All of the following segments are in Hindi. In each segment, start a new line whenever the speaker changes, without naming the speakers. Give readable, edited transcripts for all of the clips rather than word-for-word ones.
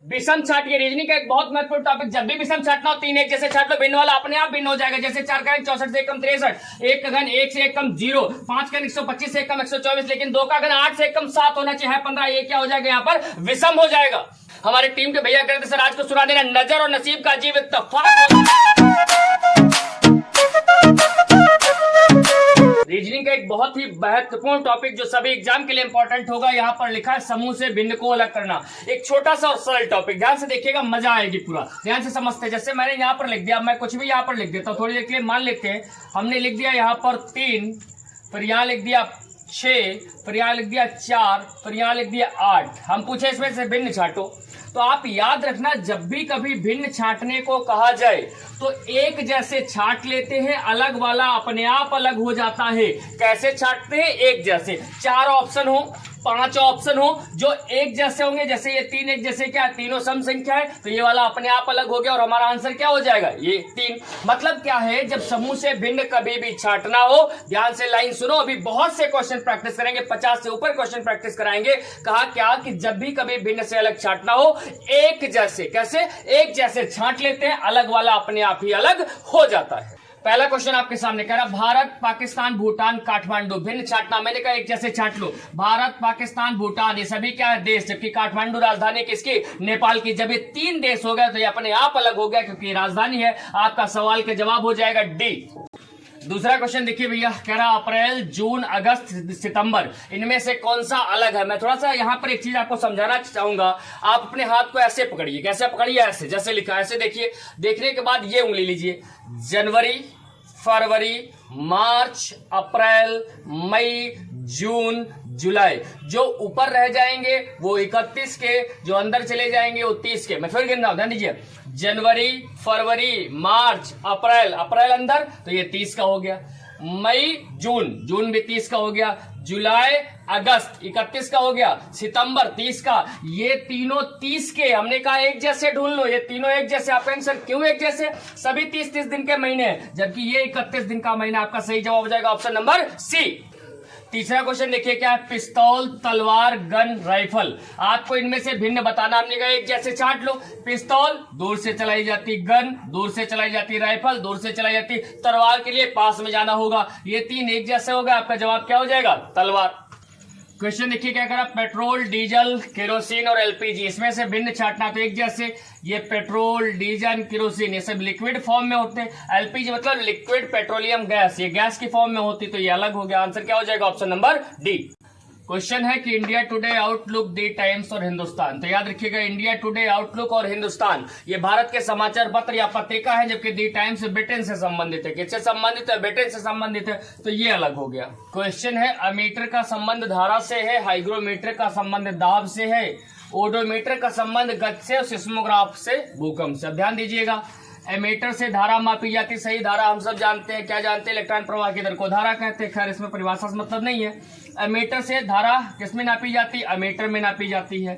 विषम छाट, ये रीजनिंग का एक बहुत महत्वपूर्ण टॉपिक। जब भी विषम छाटना हो, 3 एक जैसे छाट लो, भिन्न वाला अपने आप भिन्न हो जाएगा। जैसे 4 का घन 64 से 1 कम 63, 1 का घन 1 से 1 कम 0, 5 का घन 125 से 1 कम 124, लेकिन 2 का घन 8 से 1 कम 7 होना चाहिए 15। ये क्या हो जाएगा? यहाँ पर विषम हो जाएगा। हमारी टीम के भैया कहते सर आज को सुना देना, नजर और नसीब का अजीब इत्तेफाक। रीजनिंग का एक बहुत ही महत्वपूर्ण टॉपिक जो सभी एग्जाम के लिए इंपॉर्टेंट होगा। यहाँ पर लिखा है समूह से भिन्न को अलग करना। एक छोटा सा और सरल टॉपिक, ध्यान से देखिएगा, मजा आएगी, पूरा ध्यान से समझते हैं। जैसे मैंने यहाँ पर लिख दिया, मैं कुछ भी यहाँ पर लिख देता हूँ, थोड़ी देर के लिए मान लेते हैं। हमने लिख दिया यहाँ पर 3, फिर यहाँ लिख दिया 6, फिर यहाँ लिख दिया 4, फिर यहाँ लिख दिया 8। हम पूछे इसमें से भिन्न छाटो। तो आप याद रखना, जब भी कभी भिन्न छाटने को कहा जाए तो एक जैसे छाट लेते हैं, अलग वाला अपने आप अलग हो जाता है। कैसे छाटते हैं? एक जैसे। 4 ऑप्शन हो, 5 ऑप्शन हो, जो एक जैसे होंगे, जैसे ये 3 एक जैसे, क्या तीनों सम संख्या है, तो ये वाला अपने आप अलग हो गया और हमारा आंसर क्या हो जाएगा? ये 3। मतलब क्या है, जब समूह से भिन्न कभी भी छाटना हो, ध्यान से लाइन सुनो, अभी बहुत से क्वेश्चन प्रैक्टिस करेंगे, 50 से ऊपर क्वेश्चन प्रैक्टिस कराएंगे। कहा क्या कि जब भी कभी भिन्न से अलग छाटना हो, एक जैसे, कैसे? एक जैसे छाट लेते हैं, अलग वाला अपने आप ही अलग हो जाता है। पहला क्वेश्चन आपके सामने कह रहा, भारत, पाकिस्तान, भूटान, काठमांडू, भिन्न छाटना। मैंने कहा एक जैसे छाट लो। भारत, पाकिस्तान, भूटान, ये सभी क्या है? देश, जबकि काठमांडू राजधानी किसकी? नेपाल की। जब ये 3 देश हो गए तो ये अपने आप अलग हो गया क्योंकि राजधानी है। आपका सवाल का जवाब हो जाएगा डी। दूसरा क्वेश्चन देखिए भैया, कह रहा अप्रैल, जून, अगस्त, सितंबर, इनमें से कौन सा अलग है? मैं थोड़ा सा यहाँ पर एक चीज आपको समझाना चाहूंगा। आप अपने हाथ को ऐसे पकड़िए। कैसे पकड़िए? ऐसे, जैसे लिखा है ऐसे देखिए। देखने के बाद ये उंगली लीजिए। जनवरी, फरवरी, मार्च, अप्रैल, मई, जून, जुलाई। जो ऊपर रह जाएंगे वो 31 के, जो अंदर चले जाएंगे वो 30 के। मैं फिर गिन रहा हूं, ध्यान दीजिए। जनवरी, फरवरी, मार्च, अप्रैल, अप्रैल अंदर, तो ये 30 का हो गया। मई, जून, जून भी 30 का हो गया। जुलाई, अगस्त 31 का हो गया। सितंबर 30 का। ये तीनों 30 के। हमने कहा एक जैसे ढूंढ लो, ये तीनों एक जैसे। आपका आंसर क्यों एक जैसे? सभी 30-30 दिन के महीने हैं, जबकि ये 31 दिन का महीना। आपका सही जवाब हो जाएगा ऑप्शन नंबर सी। तीसरा क्वेश्चन देखिए क्या है, पिस्तौल, तलवार, गन, राइफल। आपको इनमें से भिन्न बताना। हमने कहा एक जैसे छाट लो। पिस्तौल दूर से चलाई जाती, गन दूर से चलाई जाती, राइफल दूर से चलाई जाती, तलवार के लिए पास में जाना होगा। ये 3 एक जैसे होगा। आपका जवाब क्या हो जाएगा? तलवार। क्वेश्चन देखिए क्या करा, पेट्रोल, डीजल, केरोसिन और एलपीजी, इसमें से भिन्न छाटना। तो एक जैसे, ये पेट्रोल, डीजल, केरोसिन ये सब लिक्विड फॉर्म में होते हैं। एलपीजी मतलब लिक्विड पेट्रोलियम गैस, ये गैस की फॉर्म में होती, तो ये अलग हो गया। आंसर क्या हो जाएगा? Option number D. क्वेश्चन है कि इंडिया टुडे, आउटलुक, दी टाइम्स और हिंदुस्तान। तो याद रखिएगा, इंडिया टुडे, आउटलुक और हिंदुस्तान ये भारत के समाचार पत्र या पत्रिका है, जबकि दी टाइम्स ब्रिटेन से संबंधित है। किससे संबंधित है? ब्रिटेन से संबंधित है, तो ये अलग हो गया। क्वेश्चन है, अमीटर का संबंध धारा से है, हाइग्रोमीटर का संबंध दाब से है, ओडोमीटर का संबंध गति से और सिस्मोग्राफ से भूकंप से। अब ध्यान दीजिएगा, एमीटर से धारा मापी जाती, सही धारा हम सब जानते हैं। क्या जानते हैं? इलेक्ट्रॉन प्रवाह की दर को धारा कहते हैं। खैर इसमें परिभाषा से मतलब नहीं है। एमीटर से धारा किसमें नापी जाती? अमीटर में नापी जाती है।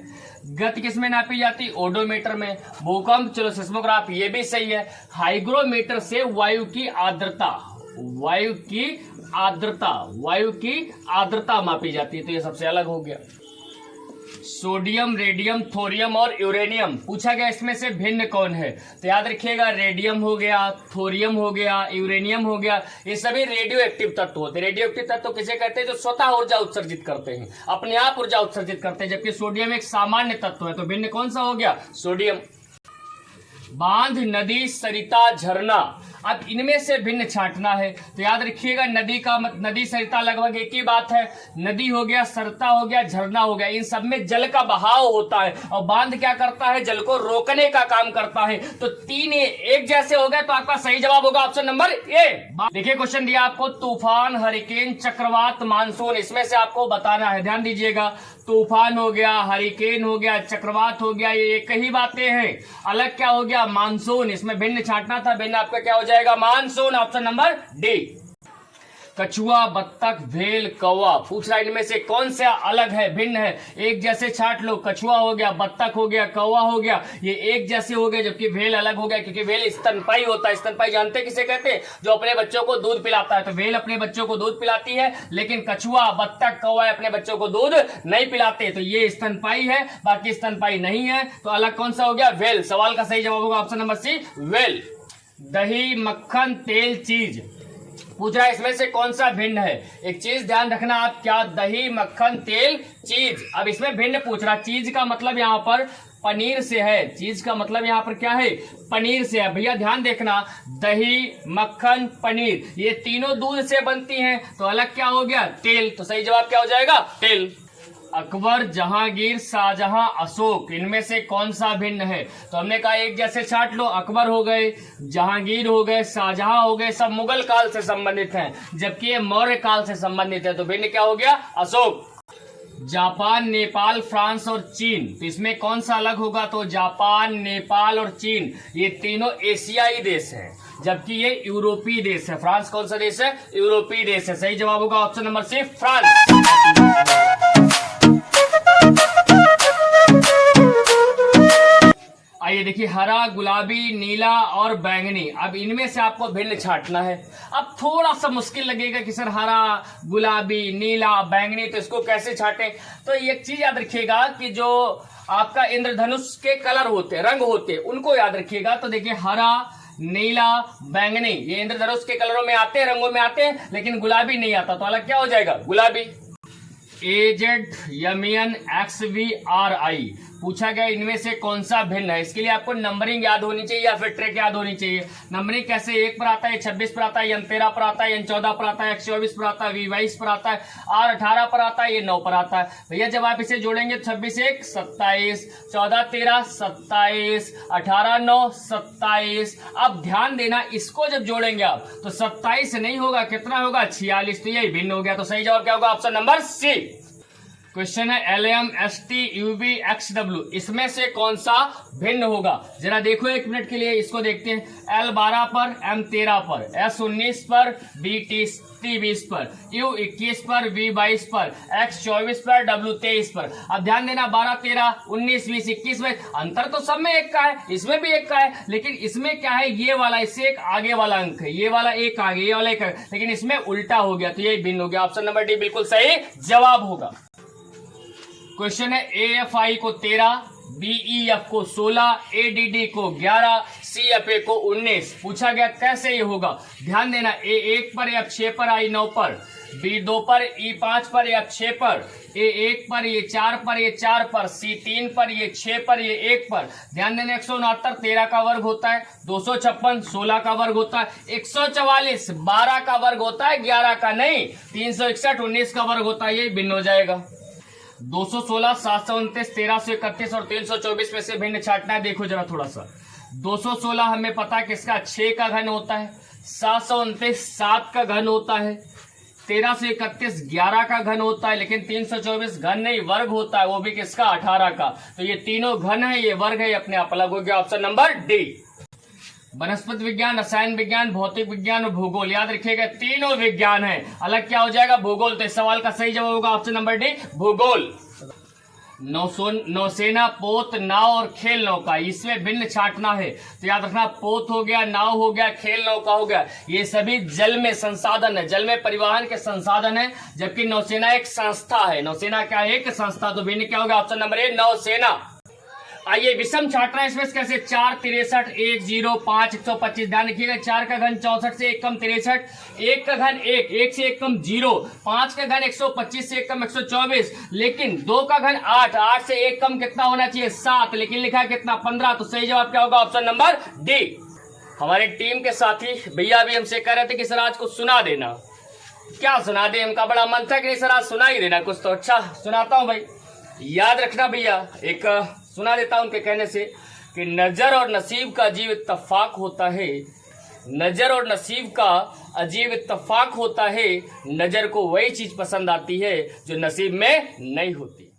गति किसमें नापी जाती? ओडोमीटर में। भूकंप, चलो सिस्मोग्राफ, ये भी सही है। हाइग्रोमीटर से वायु की आर्द्रता, वायु की आर्द्रता, वायु की आर्द्रता मापी जाती है, तो ये सबसे अलग हो गया। सोडियम, रेडियम, थोरियम और यूरेनियम पूछा गया, इसमें से भिन्न कौन है? तो याद रखिएगा, रेडियम हो गया, थोरियम हो गया, यूरेनियम हो गया, ये सभी रेडियो एक्टिव तत्व होते हैं। रेडियो एक्टिव तत्व किसे कहते हैं? जो स्वतः ऊर्जा उत्सर्जित करते हैं, अपने आप ऊर्जा उत्सर्जित करते हैं, जबकि सोडियम एक सामान्य तत्व है। तो भिन्न कौन सा हो गया? सोडियम। बांध, नदी, सरिता, झरना, अब इनमें से भिन्न छाटना है। तो याद रखिएगा, नदी का नदी सरिता लगभग एक ही बात है। नदी हो गया, सरता हो गया, झरना हो गया, इन सब में जल का बहाव होता है और बांध क्या करता है? जल को रोकने का काम करता है। तो 3 एक जैसे हो गए, तो आपका सही जवाब होगा ऑप्शन नंबर ए। देखिए क्वेश्चन दिया आपको, तूफान, हरिकेन, चक्रवात, मानसून, इसमें से आपको बताना है। ध्यान दीजिएगा, तूफान हो गया, हरिकेन हो गया, चक्रवात हो गया, ये एक ही बातें हैं। अलग क्या हो गया? मानसून। इसमें भिन्न छाटना था। भिन्न आपका क्या हो जाएगा? मानसून। Option number D. कछुआ, बत्तख, भेल, कौवा। पूछ रहा है इनमें से कौन सा अलग है, भिन्न है। एक जैसे छाट लो, कछुआ हो गया, बत्तख हो गया, कौवा हो गया, ये एक जैसे हो गए, जबकि भेल अलग हो गया, क्योंकि भेल स्तनपाई होता है। स्तनपाई जानते हैं किसे कहते हैं? जो अपने बच्चों को दूध पिलाता है। तो भेल अपने बच्चों को दूध पिलाती है, लेकिन कछुआ, बत्तख, कौवा अपने बच्चों को दूध नहीं पिलाते। तो ये स्तनपाई है, बाकी स्तनपाई नहीं है। तो अलग कौन सा हो गया? भेल। सवाल का सही जवाब होगा ऑप्शन नंबर सी, भेल। दही, मक्खन, तेल, चीज। पूछ रहा है इसमें से कौन सा भिन्न है। एक चीज ध्यान रखना आप, क्या? दही, मक्खन, तेल, चीज। अब इसमें भिन्न पूछ रहा। चीज का मतलब यहां पर पनीर से है। चीज का मतलब यहां पर क्या है? पनीर से है। भैया ध्यान देखना, दही, मक्खन, पनीर, ये तीनों दूध से बनती हैं। तो अलग क्या हो गया? तेल। तो सही जवाब क्या हो जाएगा? तेल। अकबर, जहांगीर, शाहजहां, अशोक, इनमें से कौन सा भिन्न है? तो हमने कहा एक जैसे छाट लो। अकबर हो गए, जहांगीर हो गए, शाहजहां हो गए, सब मुगल काल से संबंधित हैं, जबकि ये मौर्य काल से संबंधित है। तो भिन्न क्या हो गया? अशोक। जापान, नेपाल, फ्रांस और चीन, तो इसमें कौन सा अलग होगा? तो जापान, नेपाल और चीन, ये तीनों एशियाई देश हैं, जबकि ये यूरोपीय देश है। फ्रांस कौन सा देश है? यूरोपीय देश है। सही जवाब होगा ऑप्शन नंबर सी, फ्रांस। आइए देखिए, हरा, गुलाबी, नीला और बैंगनी। अब इनमें से आपको भिन्न छांटना है। अब थोड़ा सा मुश्किल लगेगा कि सर हरा, गुलाबी, नीला, बैंगनी, तो इसको कैसे छांटे? तो एक चीज याद रखिएगा कि जो आपका इंद्रधनुष के कलर होते, रंग होते, उनको याद रखिएगा। तो देखिए, हरा, नीला, बैंगनी, ये इंद्रधनुष के कलरों में आते हैं, रंगों में आते हैं, लेकिन गुलाबी नहीं आता। तो अलग क्या हो जाएगा? गुलाबी। AZ, XVRI पूछा गया इनमें से कौन सा भिन्न है। इसके लिए आपको नंबरिंग याद होनी चाहिए या फिर ट्रैक याद होनी चाहिए। नंबरिंग कैसे? 1 पर आता है, 26 पर आता है, N 13 पर आता है, N 14 पर आता है, X 24 पर आता है, V 22 पर आता है, R 18 पर आता है, ये 9 पर आता है। भैया जब आप इसे जोड़ेंगे 26 1 27, 14 13 27, 18 9 27। अब ध्यान देना, इसको जब जोड़ेंगे आप तो 27 नहीं होगा, कितना होगा? 46। तो यही भिन्न हो गया। तो सही जवाब क्या होगा? Option number C. क्वेश्चन है LM, ST, UV, XW, इसमें से कौन सा भिन्न होगा? जरा देखो 1 मिनट के लिए, इसको देखते हैं। L 12 पर, M 13 पर, S 19 पर, B 20 पर, U 21 पर, V 22 पर, X 24 पर, W 23 पर। अब ध्यान देना, 12 13 19 20 21 में अंतर तो सब में एक का है, इसमें भी एक का है, लेकिन इसमें क्या है? ये वाला इससे एक आगे वाला अंक है, ये वाला एक आगे, ये वाला एक आगे, लेकिन इसमें उल्टा हो गया। तो ये भिन्न हो गया। ऑप्शन नंबर डी बिल्कुल सही जवाब होगा। क्वेश्चन है AFI को 13, BEF को 16, ADD को 11, CFA को 19। पूछा गया कैसे ये होगा। ध्यान देना, A 1 पर, F 6 पर, I 9 पर, B 2 पर, E 5 पर, F 6 पर, A 1 पर, ये 4 पर, ये 4 पर, C 3 पर, ये 6 पर, ये 1 पर। ध्यान देना, 169 13 का वर्ग होता है, 256 16 का वर्ग होता है, 144 12 का वर्ग होता है, 11 का नहीं, 361 19 का वर्ग होता है। ये भिन्न हो जाएगा। 216, 729, 1331 और 324 में से भिन्न छांटना है। देखो जरा थोड़ा सा, 216 हमें पता है किसका? 6 का घन होता है, 729 7 का घन होता है, 1331 11 का घन होता है, लेकिन 324 घन नहीं, वर्ग होता है, वो भी किसका? 18 का। तो ये तीनों घन है, ये वर्ग है, अपने आप अलग हो गया। Option number D. वनस्पति विज्ञान, रसायन विज्ञान, भौतिक विज्ञान और भूगोल, याद रखिएगा तीनों विज्ञान है, अलग क्या हो जाएगा? भूगोल। तो इस सवाल का सही जवाब होगा ऑप्शन नंबर डी, भूगोल। नौसेना, पोत, नाव और खेल नौका, इसमें भिन्न छांटना है। तो याद रखना, पोत हो गया, नाव हो गया, खेल नौका हो गया, ये सभी जल में संसाधन है, जल में परिवहन के संसाधन है, जबकि नौसेना एक संस्था है। नौसेना क्या है? एक संस्था। तो भिन्न क्या होगा? ऑप्शन नंबर ए, नौसेना। आइए विषम छांटना है इसमें कैसे? 4 63 1 0 5 125। ध्यान रखिएगा, 4 का घन 64 से 1 कम 63, 1 का घन 1 1 से 1 कम 0, 5 का घन 125 से 1 कम 124, लेकिन 2 का घन 8 8 से 1 कम कितना होना चाहिए? 7, लेकिन लिखा है कितना? 15। तो सही जवाब क्या होगा? Option number D. हमारे टीम के साथी भैया भी हमसे कह रहे थे कि सर आज कुछ सुना देना। क्या सुना दे? उनका बड़ा मन था कि नहीं सर आज सुना ही देना कुछ। तो अच्छा सुनाता हूं भाई, याद रखना भैया, एक सुना देता हूं उनके कहने से कि नजर और नसीब का अजीब इत्तेफाक होता है, नजर और नसीब का अजीब इत्तेफाक होता है, नजर को वही चीज पसंद आती है जो नसीब में नहीं होती।